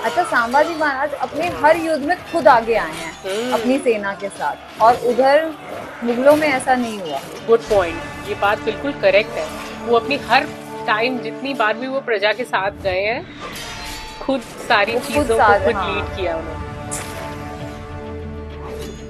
अच्छा, संभाजी महाराज अपने हर युद्ध में खुद आगे आए हैं अपनी सेना के साथ, और उधर मुगलों में ऐसा नहीं हुआ। गुड पॉइंट, ये बात बिल्कुल करेक्ट है। वो अपनी हर टाइम जितनी बार भी वो प्रजा के साथ गए हैं, खुद सारी वो खुद चीजों को साथ, खुद लीड हाँ। किया उन्होंने।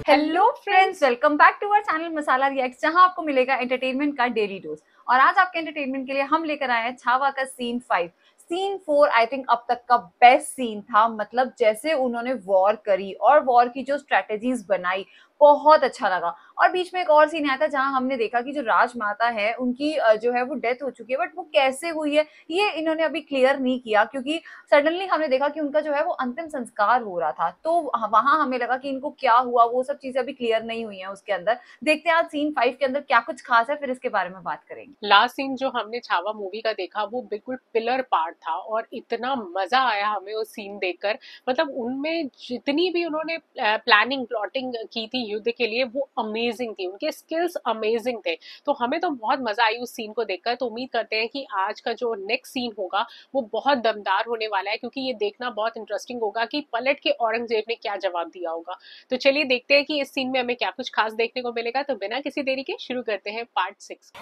Hello friends, welcome back to our channel Masala reacts, जहां आपको मिलेगा एंटरटेनमेंट का डेली डोज। और आज आपके एंटरटेनमेंट के लिए हम लेकर आए हैं छावा का सीन 5। सीन 4 आई थिंक अब तक का बेस्ट सीन था। मतलब जैसे उन्होंने वॉर करी और वॉर की जो स्ट्रेटेजीज बनाई, बहुत अच्छा लगा। और बीच में एक और सीन आया था जहां हमने देखा कि जो राजमाता है उनकी जो है वो डेथ हो चुकी है, बट वो कैसे हुई है ये इन्होंने अभी क्लियर नहीं किया, क्योंकि सडनली हमने देखा कि उनका जो है वो अंतिम संस्कार हो रहा था। तो वहां हमें लगा कि इनको क्या हुआ, वो सब चीजें अभी क्लियर नहीं हुई हैं उसके अंदर। देखते हैं आज सीन 5 के अंदर क्या कुछ खास है, फिर इसके बारे में बात करेंगे। लास्ट सीन जो हमने छावा मूवी का देखा वो बिल्कुल पिलर पार्ट था, और इतना मजा आया हमें उस सीन देखकर। मतलब उनमें जितनी भी उन्होंने प्लानिंग प्लॉटिंग की थी युद्ध के लिए, वो अमेजिंग थी, उनके स्किल्स अमेजिंग थे। तो हमें तो बहुत मजा आई उस सीन को देखकर। तो उम्मीद करते हैं कि आज का जो नेक्स्ट सीन होगा वो बहुत दमदार होने वाला है, क्योंकि ये देखना बहुत इंटरेस्टिंग होगा कि पलट के औरंगजेब ने क्या जवाब दिया होगा। तो चलिए देखते हैं कि इस सीन में हमें क्या कुछ खास देखने को मिलेगा। तो बिना किसी देरी के शुरू करते हैं पार्ट 6।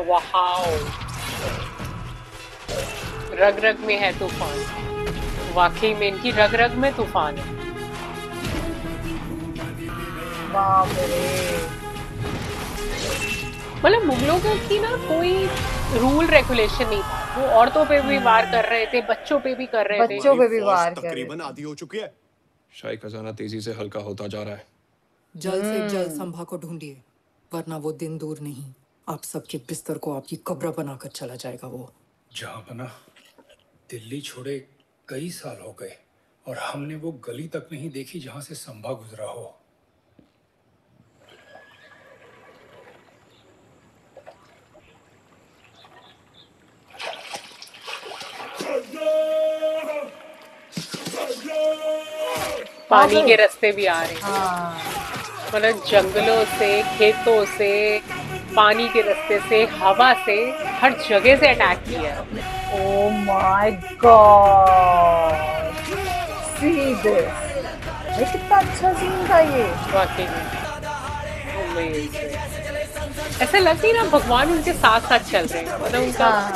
वाओ, रग रग में है तूफान। वाकई में इनकी रग रग में तूफान है। बाप रे। मतलब मुगलों का की ना कोई रूल रेगुलेशन नहीं था। वो औरतों पे भी वार कर रहे थे, बच्चों पे भी कर रहे थे। बच्चों पे भी वार कर रहे तकरीबन थे। आधी हो चुकी है। शाही खजाना तेजी से हल्का होता जा रहा है। जल्द से जल्द संभा को ढूंढिए, वरना वो दिन दूर नहीं, आप सबके बिस्तर को आपकी कब्र बनाकर चला जाएगा वो। जहां बना, दिल्ली छोड़े कई साल हो गए और हमने वो गली तक नहीं देखी जहां से संभा गुजरा हो। पानी के रास्ते भी आ रहे हैं। हाँ। मतलब जंगलों से, खेतों से, पानी के रास्ते से, हवा से, हर जगह से अटैक किया है। Oh my God, see this. ये कितना अच्छा सीन था ये। वाकई में amazing। ऐसा लगता है ना भगवान उनके साथ साथ चल रहे हैं। मतलब उनका हाँ।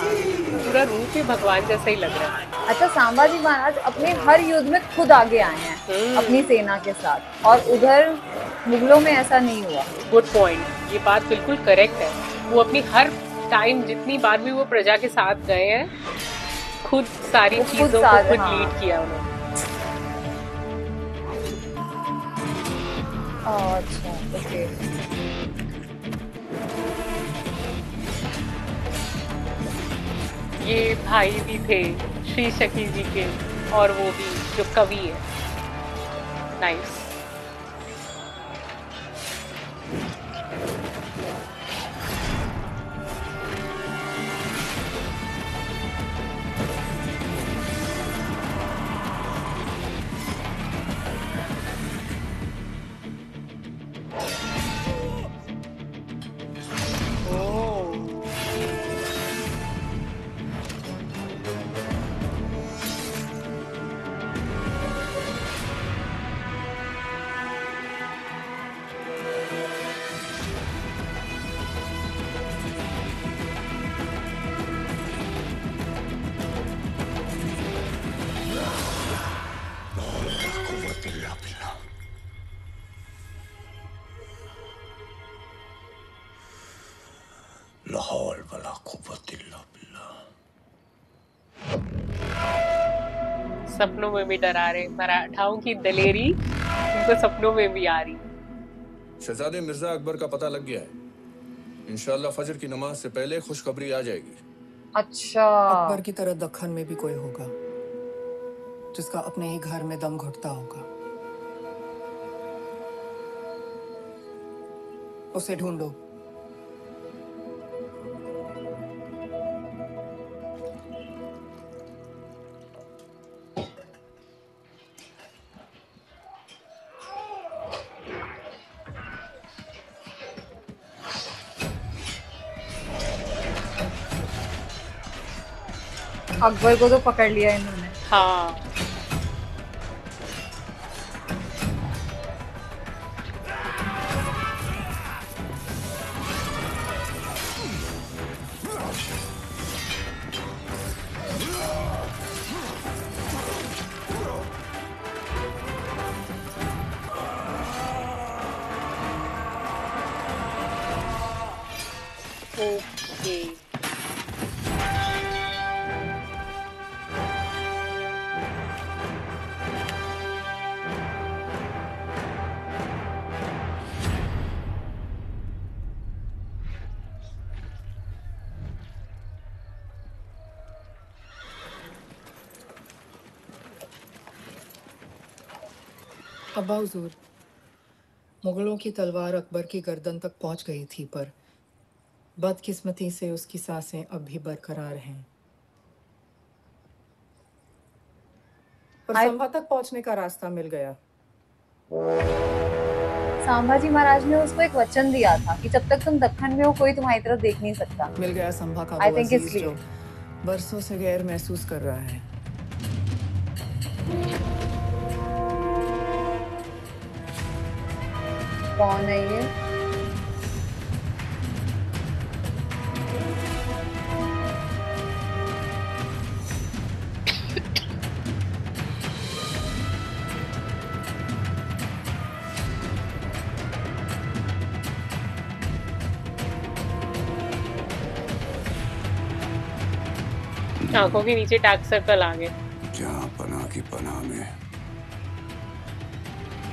पूरा रूप ही भगवान जैसा ही लग रहा है। अच्छा, संभाजी महाराज अपने हर युद्ध में खुद आगे आए हैं अपनी सेना के साथ, और उधर मुगलों में ऐसा नहीं हुआ। गुड पॉइंट, ये बात बिल्कुल करेक्ट है। वो अपनी हर टाइम जितनी बार भी वो प्रजा के साथ गए हैं, खुद सारी वो खुद चीजों को साथ, खुद हाँ। लीड किया उन्होंने। अच्छा, ओके। ये भाई भी थे श्री शकी जी के, और वो भी जो कवि है। नाइस। लाहौल वला कुव्वत इल्ला बिल्लाह। सपनों में भी डरा रहे। मराठाओं की दलेरी उनको सपनों में भी आ रही। शहजादे मिर्जा अकबर का पता लग गया है। इंशाल्लाह फजर की नमाज से पहले खुशखबरी आ जाएगी। अच्छा। अकबर की तरह दक्खन में भी कोई होगा जिसका अपने ही घर में दम घुटता होगा। उसे ढूंढो। अकबर को तो पकड़ लिया इन्होंने। हाँ ओके। अब्बा हुजूर, मुगलों की तलवार अकबर की गर्दन तक पहुंच गई थी, पर बदकिस्मती से उसकी सांसें अब भी बरकरार हैं। पर I- संभा तक पहुंचने का रास्ता मिल गया। संभाजी महाराज ने उसको एक वचन दिया था कि जब तक तुम दक्कन में हो कोई तुम्हारी तरफ देख नहीं सकता। मिल गया संभा का I वो think अजीज इसलिए। जो बरसों से गैर महसूस कर रहा है। कौन है ये? आंखों के नीचे डार्क सर्कल आ गए। जहाँ पनाह की पनाह में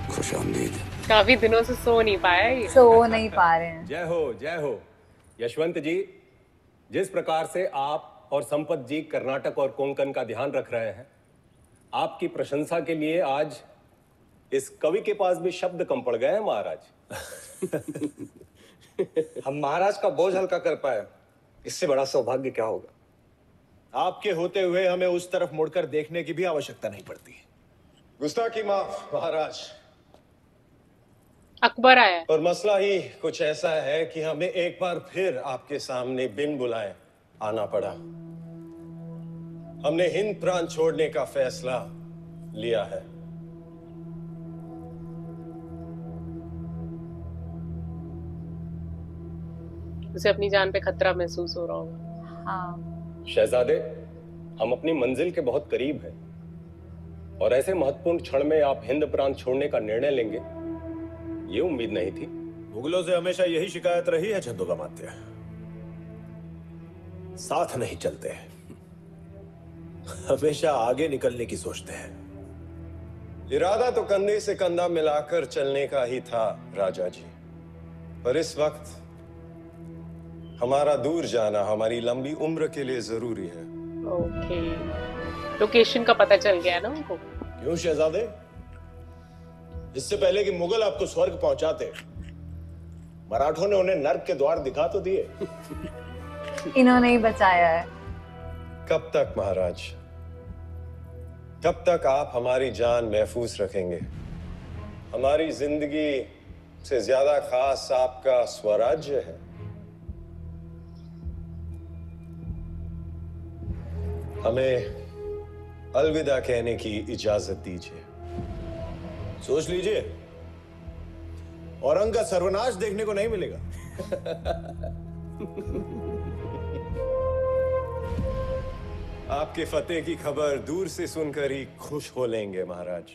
खुशामदीद। काफी दिनों से सो नहीं पाया ये। सो नहीं पा रहे हैं। जय हो यशवंत जी। जिस प्रकार से आप और संपत जी कर्नाटक और कोंकण का ध्यान रख रहे हैं, आपकी प्रशंसा के लिए आज इस कवि के पास भी शब्द कम पड़ गए हैं महाराज। हम महाराज का बोझ हल्का कर पाए, इससे बड़ा सौभाग्य क्या होगा। आपके होते हुए हमें उस तरफ मुड़कर देखने की भी आवश्यकता नहीं पड़ती। गुस्ताखी माफ महाराज। अकबर आया। और मसला ही कुछ ऐसा है कि हमें एक बार फिर आपके सामने बिन बुलाए आना पड़ा। हमने हिंद प्रांत छोड़ने का फैसला लिया है। उसे अपनी जान पे खतरा महसूस हो रहा होगा। हाँ। शहजादे, हम अपनी मंजिल के बहुत करीब हैं और ऐसे महत्वपूर्ण क्षण में आप हिंद प्रांत छोड़ने का निर्णय लेंगे, ये उम्मीद नहीं थी। मुगलों से हमेशा यही शिकायत रही है चंदोगामात्य, साथ नहीं चलते हैं, हमेशा आगे निकलने की सोचते हैं। इरादा तो कंधे से कंधा मिलाकर चलने का ही था राजा जी, पर इस वक्त हमारा दूर जाना हमारी लंबी उम्र के लिए जरूरी है। ओके, लोकेशन का पता चल गया ना उनको। क्यों शहजादे? इससे पहले कि मुगल आपको स्वर्ग पहुंचाते, मराठों ने उन्हें नर्क के द्वार दिखा तो दिए। इन्होंने ही बचाया है। कब तक महाराज, कब तक आप हमारी जान महफूज रखेंगे? हमारी जिंदगी से ज्यादा खास आपका स्वराज्य है। हमें अलविदा कहने की इजाजत दीजिए। सोच लीजिए, औरंग का सर्वनाश देखने को नहीं मिलेगा। आपके फतेह की खबर दूर से सुनकर ही खुश हो लेंगे महाराज।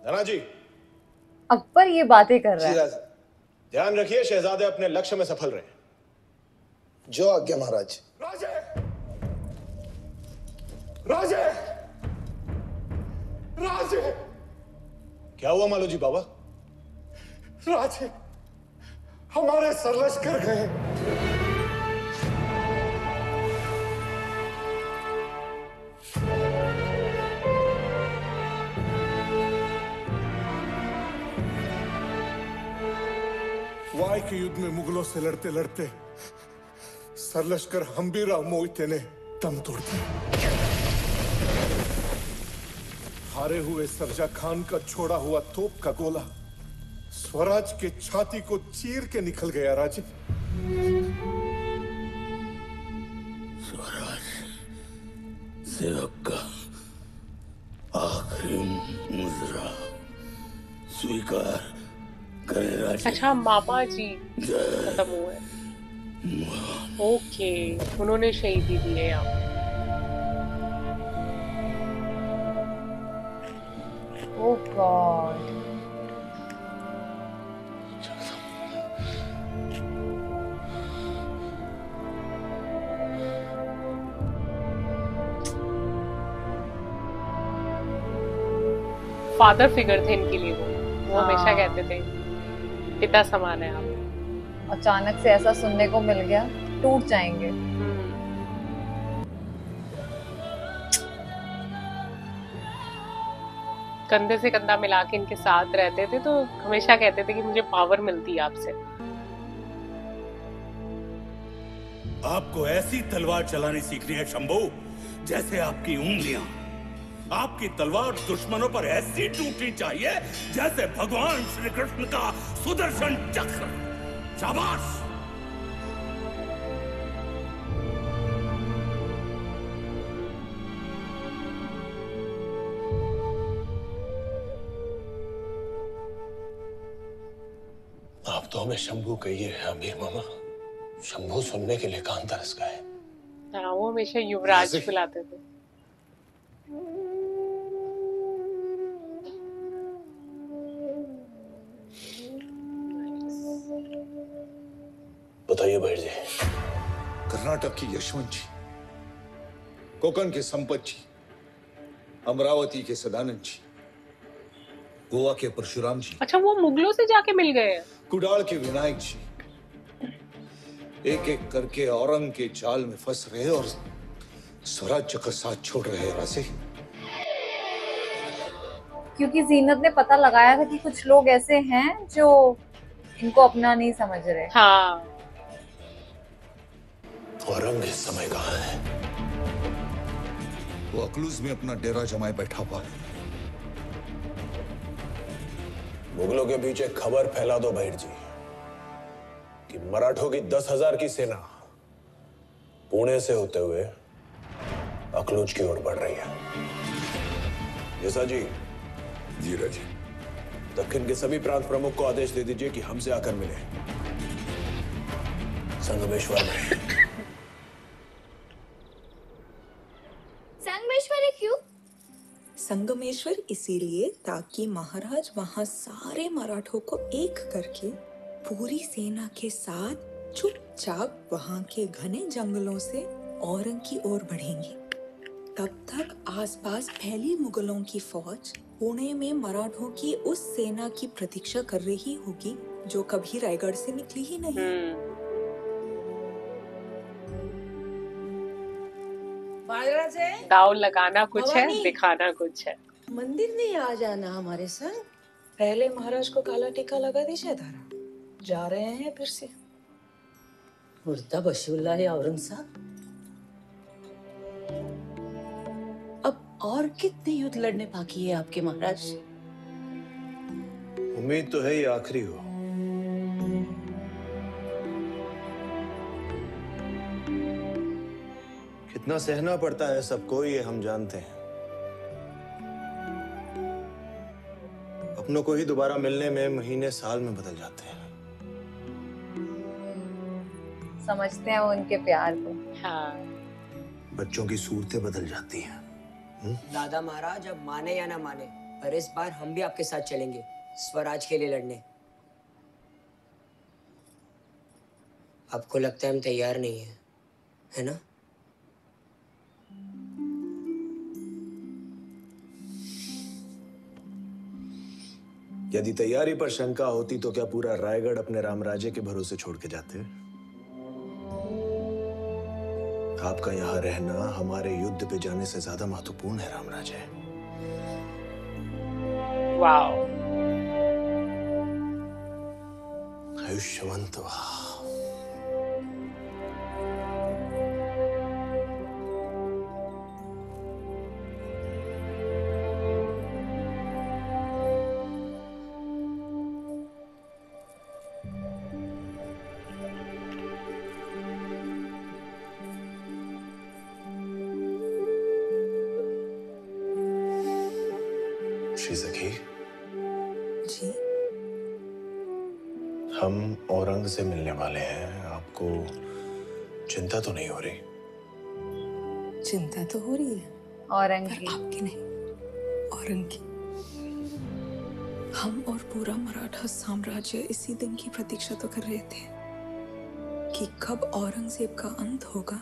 धना जी, अकबर ये बातें कर रहा है। ध्यान रखिए शहजादे अपने लक्ष्य में सफल रहे। जो आज्ञा महाराज। राजे, राजे, राजे। क्या हुआ मालोजी बाबा? राजे, हमारे सरलश्कर गए। वाई के युद्ध में मुगलों से लड़ते लड़ते सरलश्कर हम्बीराव मोहिते ने दम तोड़ दिया। हारे हुए सरजा खान का छोड़ा हुआ तोप का गोला स्वराज के छाती को चीर के निकल गया राजे। स्वराज सेवक का आखिरी मुजरा स्वीकार करे राजे। अच्छा, मामा जी खत्म हुए। ओके, उन्होंने शहीदी दी है यहाँ। ओह गॉड। फादर फिगर थे इनके लिए वो हमेशा कहते थे पिता समान है आप। अचानक से ऐसा सुनने को मिल गया, टूट जाएंगे। कंधे से कंधा मिला के इनके साथ रहते थे, तो हमेशा कहते थे कि मुझे पावर मिलती है आपसे। आपको ऐसी तलवार चलानी सीखनी है शंभू, जैसे आपकी उंगलियां। आपकी तलवार दुश्मनों पर ऐसी टूटनी चाहिए जैसे भगवान श्री कृष्ण का सुदर्शन चक्र। शाबाश। आप तो हमें शंभू कहिए अमीर मामा। शंभू सुनने के लिए कान तरस गए। हाँ, वो हमेशा युवराज बुलाते थे। बताइए भाई जी। कर्नाटक की यशवंत जी, कोकण के संपत जी, अमरावती के सदानंद जी, गोवा के परशुराम जी। अच्छा, वो मुगलों से जाके मिल गए। कुडाल के विनायक जी एक एक करके औरंग के जाल में फंस रहे और स्वराज्य का साथ छोड़ रहे राजे। क्योंकि जीनत ने पता लगाया था कि कुछ लोग ऐसे हैं जो इनको अपना नहीं समझ रहे। हाँ। औरंग इस समय कहाँ है? वो अकलूज में अपना डेरा जमाए बैठा हुआ है। मुगलों के बीच एक खबर फैला दो भैर जी कि मराठों की 10,000 की सेना पुणे से होते हुए अकलूज की ओर बढ़ रही है। जैसा जी। जी राजे। दक्षिण के सभी प्रांत प्रमुख को आदेश दे दीजिए कि हमसे आकर मिले संगमेश्वर में। संगमेश्वर क्यों? संगमेश्वर इसीलिए ताकि महाराज वहां सारे मराठों को एक करके पूरी सेना के साथ चुपचाप वहां के घने जंगलों से औरंग की ओर बढ़ेंगे। तब तक आसपास फैली मुगलों की फौज पुणे में मराठों की उस सेना की प्रतीक्षा कर रही होगी जो कभी रायगढ़ से निकली ही नहीं। दाव लगाना कुछ है, दिखाना कुछ है। मंदिर नहीं आ जाना हमारे संग? पहले महाराज को काला टीका लगा दीजिए धारा। जा रहे हैं फिर से। मुर्दा बशीउल्लाह है औरंग साहब। अब और कितने युद्ध लड़ने बाकी है आपके महाराज? उम्मीद तो है ये आखिरी हो। कितना सहना पड़ता है सबको ये हम जानते हैं। अपनों को ही दोबारा मिलने में महीने साल में बदल जाते हैं। समझते हैं वो उनके प्यार को। हाँ। बच्चों की सूरतें बदल जाती हैं। दादा महाराज अब माने या ना माने, पर इस बार हम भी आपके साथ चलेंगे स्वराज के लिए लड़ने। आपको लगता है हम तैयार नहीं है, है ना? यदि तैयारी पर शंका होती तो क्या पूरा रायगढ़ अपने रामराजे के भरोसे छोड़ के जाते? आपका यहाँ रहना हमारे युद्ध पे जाने से ज्यादा महत्वपूर्ण है रामराजे। वाओ। आयुष्यवंत वा। श्री सखी, जी हम औरंग से मिलने वाले हैं। आपको चिंता तो नहीं हो रही? चिंता तो हो रही है, औरंग पर की। आपकी नहीं, औरंग की। हम और पूरा मराठा साम्राज्य इसी दिन की प्रतीक्षा तो कर रहे थे कि कब औरंगजेब का अंत होगा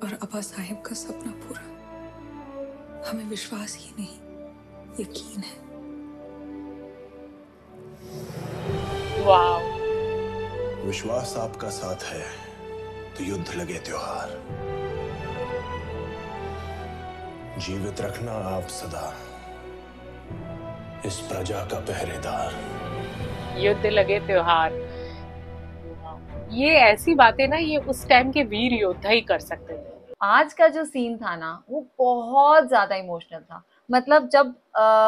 और अब्बा साहिब का सपना पूरा। हमें विश्वास ही नहीं, यकीन है। वाह, विश्वास आपका साथ है तो युद्ध लगे त्योहार। जीवित रखना आप सदा इस प्रजा का पहरेदार। युद्ध लगे त्योहार। ये ऐसी बातें ना ये उस टाइम के वीर योद्धा ही कर सकते थे। आज का जो सीन था ना वो बहुत ज्यादा इमोशनल था। मतलब जब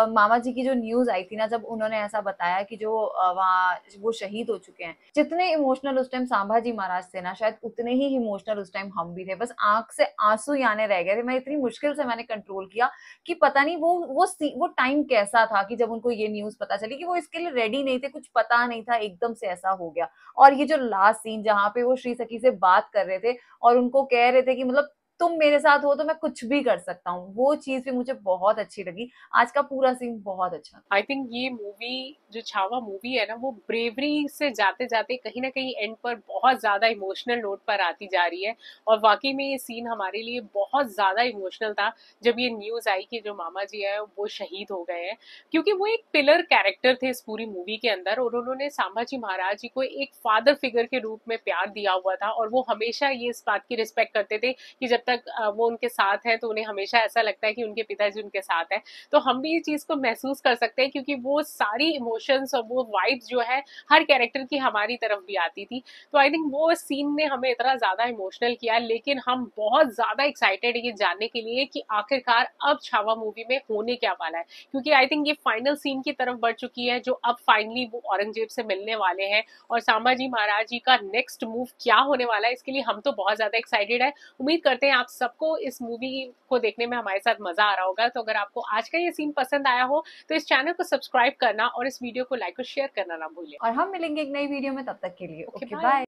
मामा जी की जो न्यूज आई थी ना, जब उन्होंने ऐसा बताया कि जो वहाँ वो शहीद हो चुके हैं, जितने इमोशनल उस टाइम संभाजी महाराज थे ना, शायद उतने ही इमोशनल उस टाइम हम भी थे। बस आंख से आंसू ही आने रह गए थे। मैं इतनी मुश्किल से मैंने कंट्रोल किया कि पता नहीं वो टाइम कैसा था कि जब उनको ये न्यूज पता चली कि वो इसके लिए रेडी नहीं थे, कुछ पता नहीं था, एकदम से ऐसा हो गया। और ये जो लास्ट सीन जहाँ पे वो श्री सखी से बात कर रहे थे और उनको कह रहे थे कि मतलब तुम मेरे साथ हो तो मैं कुछ भी कर सकता हूँ, वो चीज भी मुझे बहुत अच्छी लगी। आज का पूरा सीन बहुत अच्छा था। आई थिंक ये मूवी जो छावा मूवी है ना, वो ब्रेवरी से जाते जाते कहीं ना कहीं एंड पर बहुत ज्यादा इमोशनल नोट पर आती जा रही है। और वाकई में ये सीन हमारे लिए बहुत ज्यादा इमोशनल था जब ये न्यूज आई कि जो मामा जी है वो शहीद हो गए हैं, क्योंकि वो एक पिलर कैरेक्टर थे इस पूरी मूवी के अंदर। और उन्होंने संभाजी महाराज जी को एक फादर फिगर के रूप में प्यार दिया हुआ था और वो हमेशा ये इस बात की रिस्पेक्ट करते थे कि जब तक वो उनके साथ हैं तो उन्हें हमेशा ऐसा लगता है कि उनके पिताजी उनके साथ हैं। तो हम भी ये चीज को महसूस कर सकते हैं क्योंकि वो सारी इमोशंस और वो वाइब्स जो है हर कैरेक्टर की हमारी तरफ भी आती थी। तो आई थिंक वो सीन ने हमें इतना ज्यादा इमोशनल किया, लेकिन हम बहुत ज्यादा एक्साइटेड है ये जानने के लिए कि आखिरकार अब छावा मूवी में होने क्या वाला है, क्योंकि आई थिंक ये फाइनल सीन की तरफ बढ़ चुकी है जो अब फाइनली वो औरंगजेब से मिलने वाले हैं। और संभाजी महाराज जी का नेक्स्ट मूव क्या होने वाला है इसके लिए हम तो बहुत ज्यादा एक्साइटेड है। उम्मीद करते हैं आप सबको इस मूवी को देखने में हमारे साथ मजा आ रहा होगा। तो अगर आपको आज का ये सीन पसंद आया हो तो इस चैनल को सब्सक्राइब करना और इस वीडियो को लाइक और शेयर करना ना भूलें। और हम मिलेंगे एक नई वीडियो में, तब तक के लिए ओके बाय। बाय।